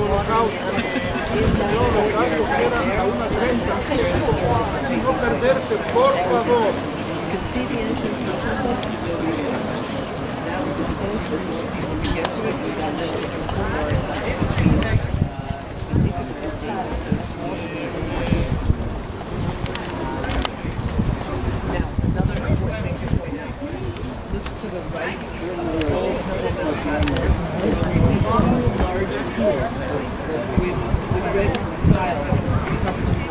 holocausto. El holocausto era a 1:30, sin no perderse, por favor.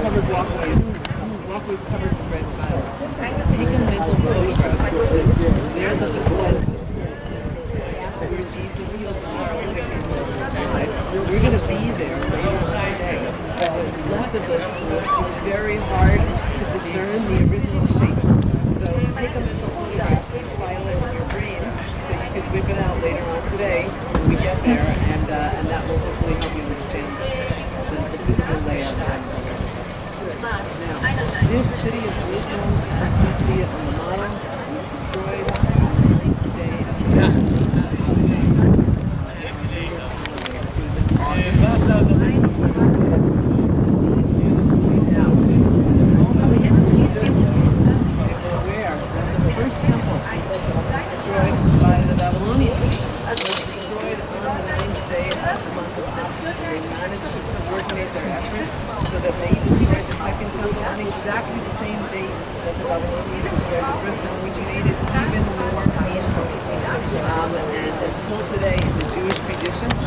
Covered walkways covered with red tiles. Take a mental photograph. There's the we're going to be there later today. It's very hard to discern the original shape. So take a mental photograph, file it in your brain, so you can whip it out later on today when we get there, and that will hopefully help you understand the physical layout. Now, this city is Lisbon, as you see it on the model, was destroyed on the day of exactly the same date that the Babylonians destroyed the first one, which made it even more painful. And until today, it's a Jewish tradition. The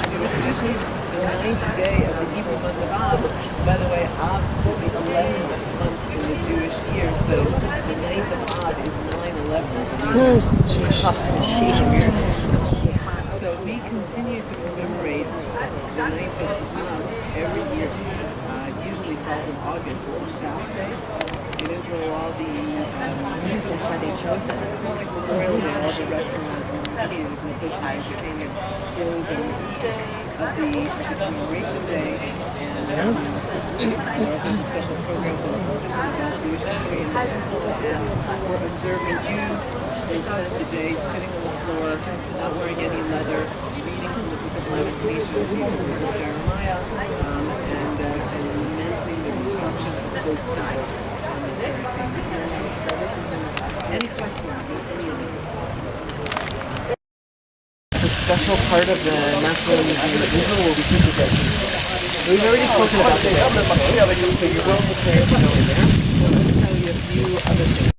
9th day of the Hebrew month of Av. By the way, Av is the 11th month in the Jewish year, so the 9th of Av is 9/11. So we continue to commemorate the 9th of Av every year. Usually falls in August. It's a Shabbos day. In Israel, all the that's why they chose it. Memorial Day, all the restaurants and theaters and places of entertainment close on the day of the commemoration day, and there's a special program for the Jewish history and for observing Jews. They spend the day sitting on the floor, not wearing any leather, reading from the book of Lamentations, reading from the book of Jeremiah, and lamenting the destruction of those times. Any questions about any of this? A special part of the National Museum of Israel will be Pinterest. We've already spoken about the so you're well prepared to go in there. Let me tell you a few other things.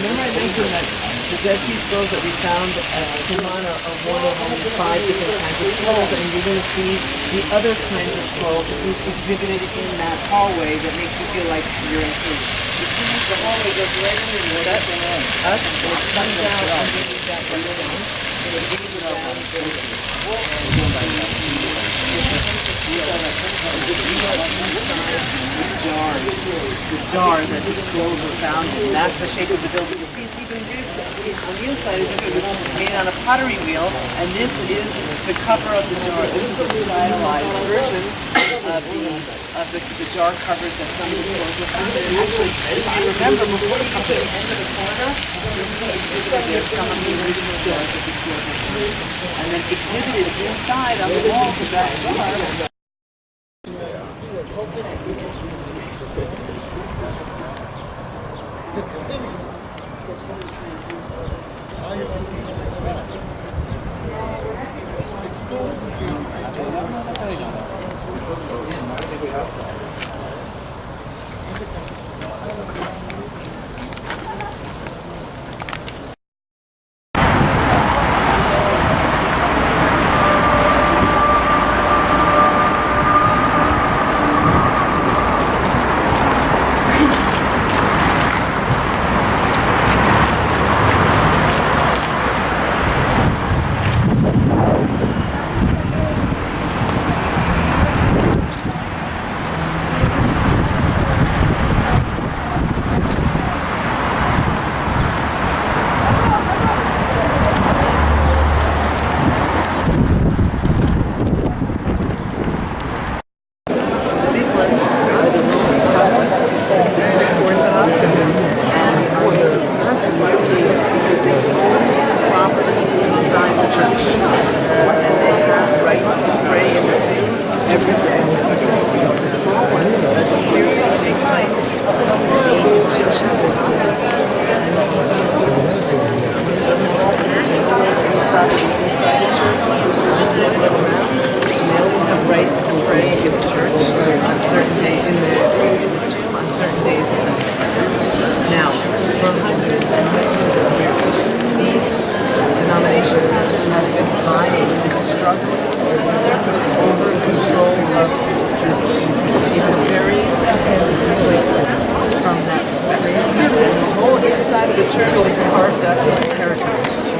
Remember I mentioned that the Dead Sea Scrolls that we found at Qumran are one of only 5 different kinds of scrolls, and you're going to see the other kinds of scrolls exhibited in that hallway that makes you feel like you're in prison. The hallway goes right underneath that, and it comes down underneath that window, and it leads it down the jar that the scrolls were found in. That's the shape of the building. You see, it's even on the inside, it was made on a pottery wheel, and this is the cover of the jar. This is a stylized version of the jar covers that some of the scrolls were found in. Actually, if you remember, before you come to the end of the corner, you'll see exhibited there some of the original jars that the scrolls were found. And then exhibited inside on the walls of that jar. the church is carved up into territories.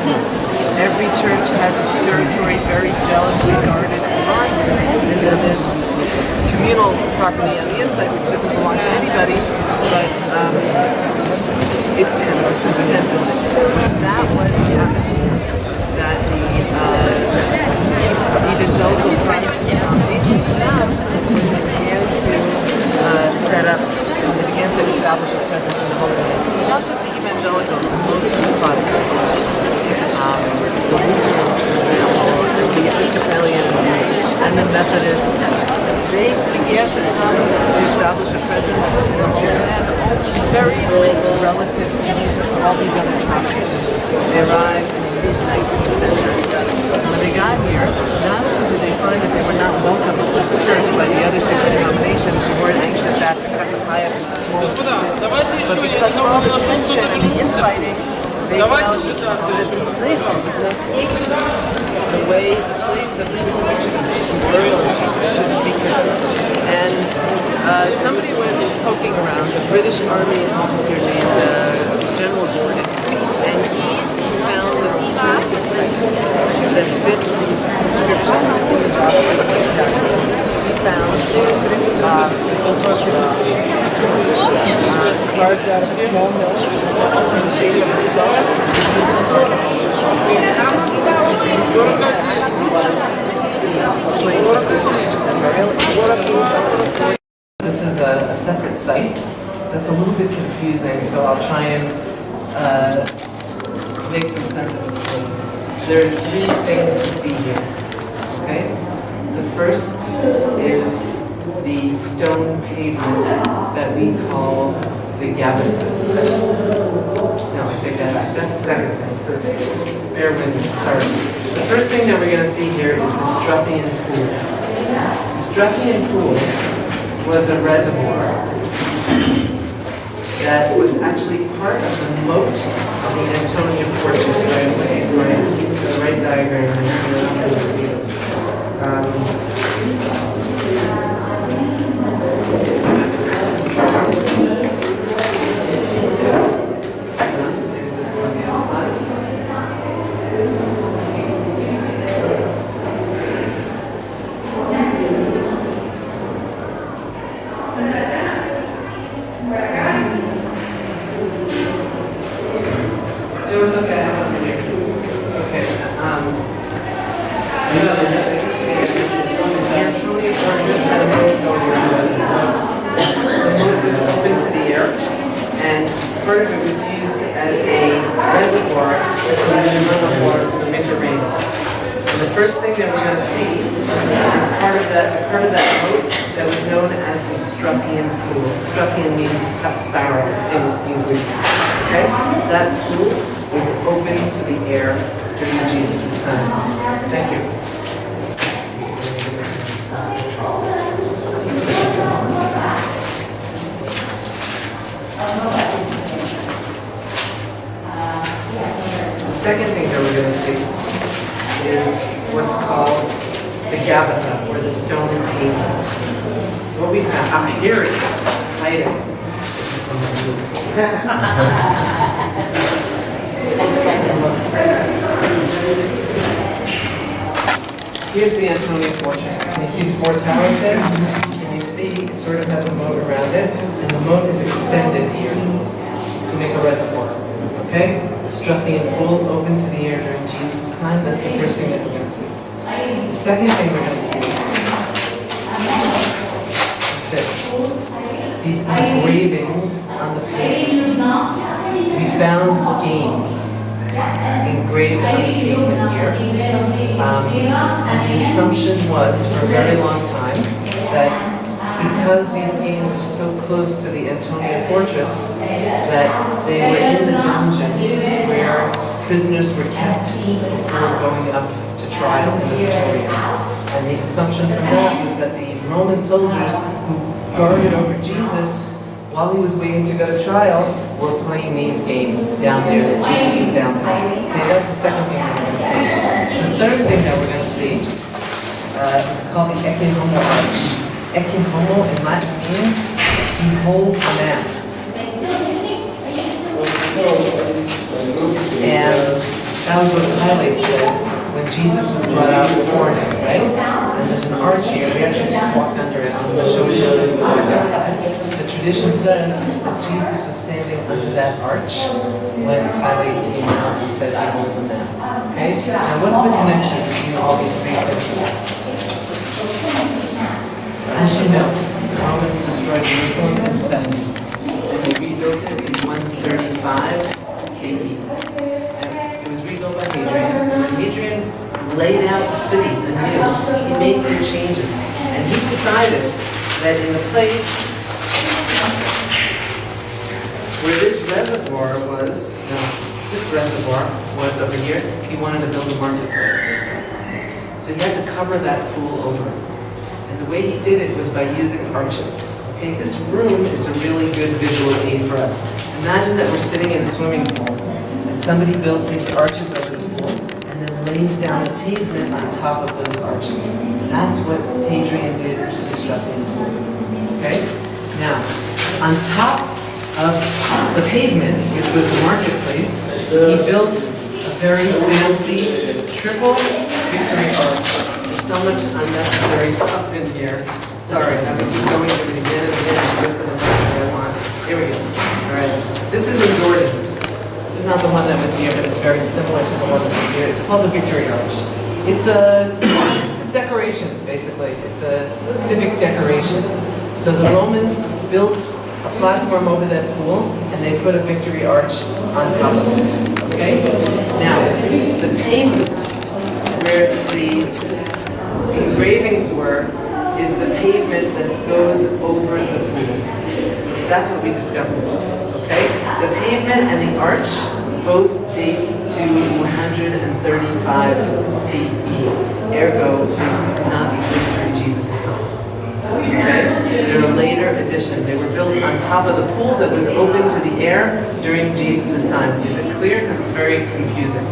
Every church has its territory very jealously guarded and marked, and then there's communal property on the inside which doesn't belong to anybody, but it's tense. It's tense. That was the atmosphere that the evangelical Protestant denominations now began to set up. They began to establish a presence in the Holy Land. Not just the evangelicals, most of the Protestants, the Lutherans, for example, the Episcopalians, and the Methodists. They began to come to establish a presence in the Holy Land, very late relative to all these other denominations. They arrived in the 19th century. When they got here, not only did they find that they were not welcome to this church by the other 6 denominations who weren't anxious to have to cut them high up into small pieces, but because of all the tension and the infighting, they found that this place did not speak to them the way the place of resurrection should speak to them. And somebody went poking around, a British Army officer named General Gordon, and he found that he that fit the description of the gospel. He found carved out of a small mill in the shape of a skull. This is a separate site that's a little bit confusing, so I'll try and make some sense of it. There are 3 things to see here. Okay? The first is the stone pavement that we call the Gabbatha. No, I take that back. That's the second thing. So bear with me. Sorry. The first thing that we're going to see here is the Strathian Pool. The Strathian Pool was a reservoir that was actually part of the moat of the Antonia Fortress right away. The right diagram here. You're not going to see it. Part of it was used as a reservoir to collect runoff water from the winter rain. And the first thing that we're going to see is part of that moat that was known as the Strathian Pool. Strathian means sparrow in Greek. Okay? That pool was open to the air during Jesus' time. Thank you. The second thing that we're going to see is what's called the Gabbatha, or the stone pavement. What we found, here it is, hiding. This Here's the Antonia Fortress. Can you see the 4 towers there? Can you see it sort of has a moat around it, and the moat is extended here to make a reservoir. Okay? The Strathian Pool open to the air during Jesus' time. That's the first thing that we're going to see. The second thing we're going to see is this. These engravings on the pavement. We found games engraved on the pavement here. And the assumption was, for a very long time, that because these games were so close to the Antonia Fortress, that they were in the dungeon where prisoners were kept before going up to trial in the Praetorium. And the assumption from that was that the Roman soldiers who guarded over Jesus while he was waiting to go to trial were playing these games down there, that Jesus was down there. Okay, that's the second thing that we're going to see. The third thing that we're going to see is called the Ecce Homo Arch. Ecce Homo in Latin means behold the man. That was what Pilate said when Jesus was brought out before him, right? And there's an arch here. We actually just walked under it. I'm going to show you outside. The tradition says that Jesus was standing under that arch when Pilate came out and said, "Behold the man." Okay? Now, what's the connection between all these three places? As you know, the Romans destroyed Jerusalem in 70. And they rebuilt it in 135 CE. It was rebuilt by Hadrian. When Hadrian laid out the city anew, he made some changes. And he decided that in the place where this reservoir was, over here, he wanted to build a marketplace. So he had to cover that pool over. And the way he did it was by using arches. Okay, this room is a really good visual aid for us. Imagine that we're sitting in a swimming pool and somebody builds these arches over the pool and then lays down the pavement on top of those arches. That's what Hadrian did to disrupt the pool. Okay? Now, on top of the pavement, which was the marketplace, he built a very fancy triple victory arch. There's so much unnecessary stuff in here. Sorry, I'm going to keep going through it again and again to get to the one that I want. Here we go. All right. This is in Jordan. This is not the one that was here, but it's very similar to the one that was here. It's called the Victory Arch. It's a decoration, basically. It's a civic decoration. So the Romans built a platform over that pool, and they put a Victory Arch on top of it. Okay? Now, the pavement where the engravings were is the pavement that goes over the pool. That's what we discovered. Okay? The pavement and the arch both date to 135 CE. Ergo, they did not exist during Jesus' time. Okay? They're a later addition. They were built on top of the pool that was open to the air during Jesus' time. Is it clear? Because it's very confusing.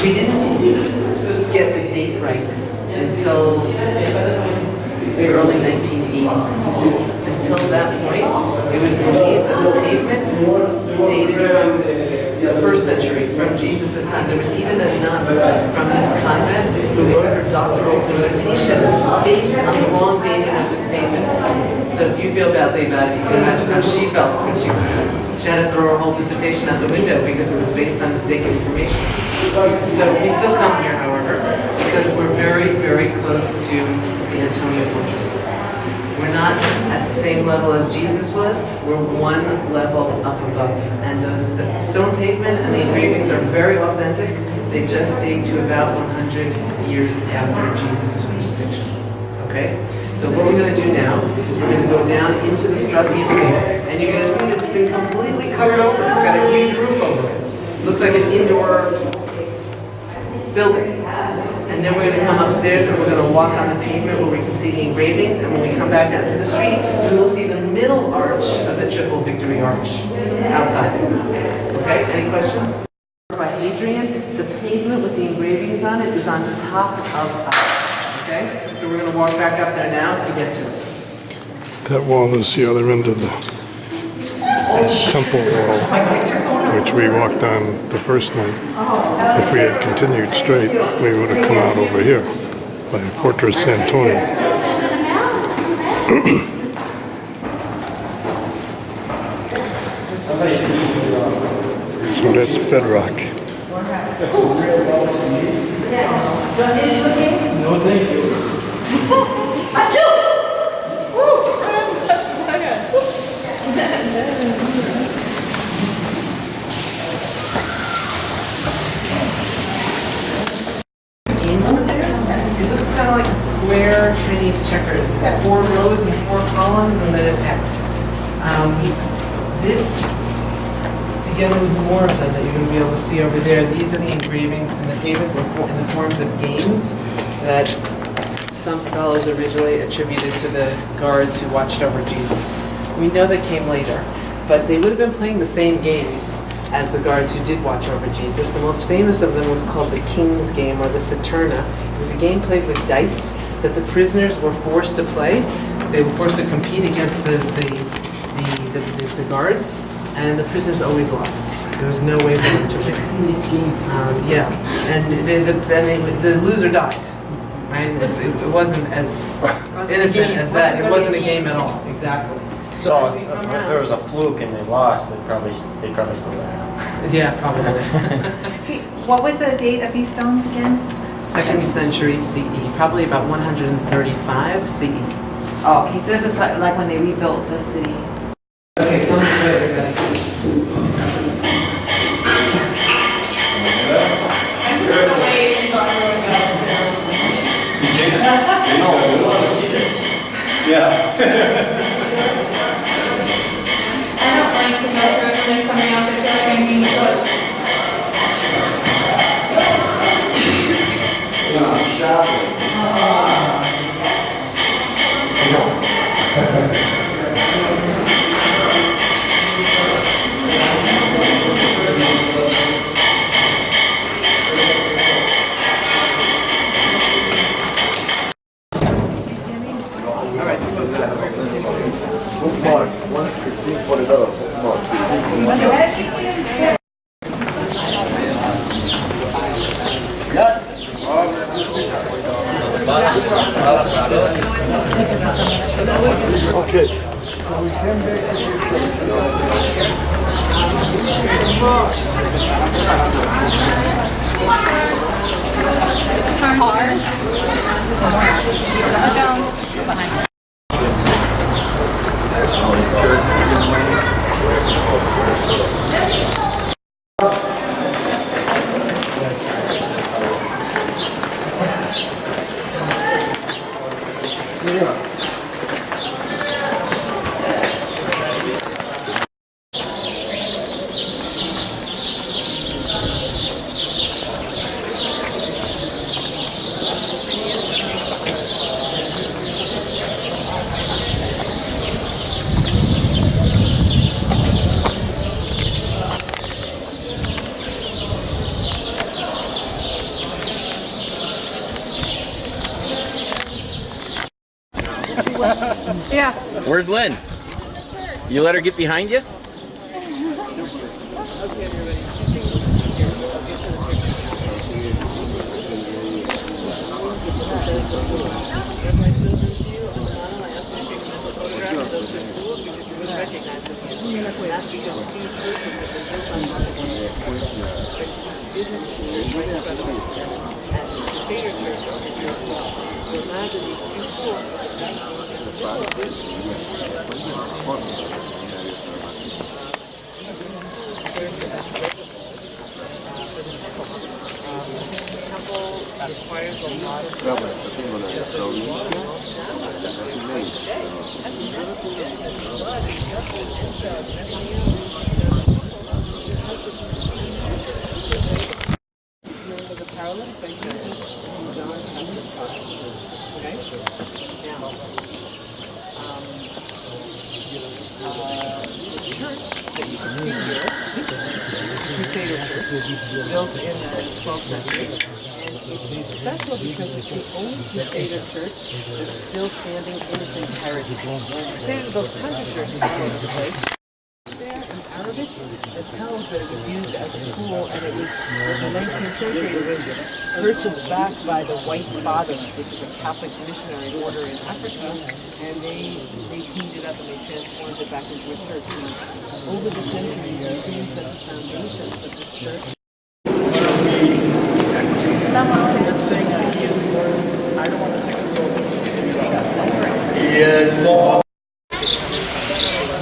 We didn't get the date right until the early 1980s. Until that point, it was believed that the pavement dated from the 1st century, from Jesus' time. There was even a nun from this convent who wrote her doctoral dissertation based on the wrong dating of this pavement. So if you feel badly about it, you can imagine how she felt when she had to throw her whole dissertation out the window because it was based on mistaken information. So we still come here, however, because we're very, very close to the Antonia Fortress. We're not at the same level as Jesus was. We're one level up above. And the stone pavement and the engravings are very authentic. They just date to about 100 years after Jesus' crucifixion. Okay? So what we're going to do now is we're going to go down into the Struthian pool, and you're going to see that it's been completely covered over. It's got a huge roof over it. It looks like an indoor building. And then we're going to come upstairs and we're going to walk on the pavement where we can see the engravings, and when we come back out to the street, we will see the middle arch of the triple Victory Arch outside. Okay, any questions? By Hadrian, the pavement with the engravings on it is on the top of us. Okay, so we're going to walk back up there now to get to it. That wall is the other end of the temple wall, which we walked on the first night. If we had continued straight, we would have come out over here by Fortress Antonia. So that's bedrock. No, thank you. It looks kind of like a square Chinese checkers. It's 4 rows and 4 columns and then an X. This, together with more of them that you're going to be able to see over there, these are the engravings and the pavements in the forms of games that some scholars originally attributed to the guards who watched over Jesus. We know they came later, but they would have been playing the same games as the guards who did watch over Jesus. The most famous of them was called the King's Game, or the Saturna. It was a game played with dice that the prisoners were forced to play. They were forced to compete against the guards, and the prisoners always lost. There was no way for them to win. Yeah, and the loser died. Right? It wasn't as innocent as that. It wasn't a game at all. Exactly. So if there was a fluke and they lost, they'd probably still win. Yeah, probably. What was the date of these stones again? 2nd century CE, probably about 135 CE. Oh, okay, so this is like when they rebuilt the city. Okay, come this way, everybody. I don't like to go through it when there's somebody else. I feel like I'm being pushed. Where's Lynn? You let her get behind you? Built in the 12th century, and it's special because it's the only Crusader church that's still standing in its entirety. Crusaders built tons of churches all over the place. There in Arabic that tells that it was used as a school, and it was in the 19th century. It was purchased back by the White Fathers, which is a Catholic missionary order in Africa, and they cleaned it up and they transformed it back into a church. And over the centuries, it seems that the foundations of this church. Let's sing He is Lord. I don't want to sing a solo, so sing it out. He is Lord.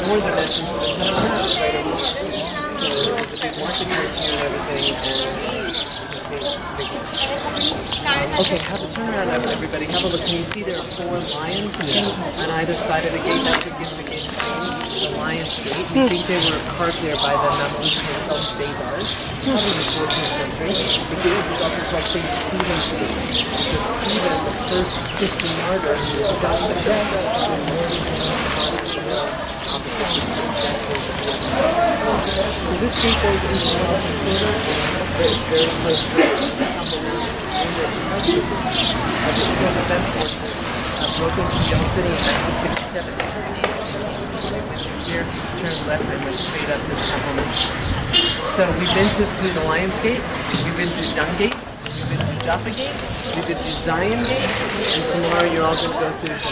More than that, since the town has right over the street. So the big marketplace and everything, and it's a big one. Okay, have a turn around, everybody. Have a look. Can you see there are 4 lions on either side of the gate? That's what gives the gate the name, the Lion's Gate. We think they were carved there by the Nabateans themselves, Baybars, probably in the 14th century. The gate is also called St. Stephen's Gate, because Stephen, the first Christian martyr, who was shot to death, was murdered in so this gate goes into the Western Quarter, and it's very close to the of the Defense Forces broke into Young City in 1967. Here, turn left and then straight up to the Templeman. So we've been through the Lions Gate, we've been through Dungate, we've been through Jaffa Gate, we've been through Zion Gate, and tomorrow you're all going to go through the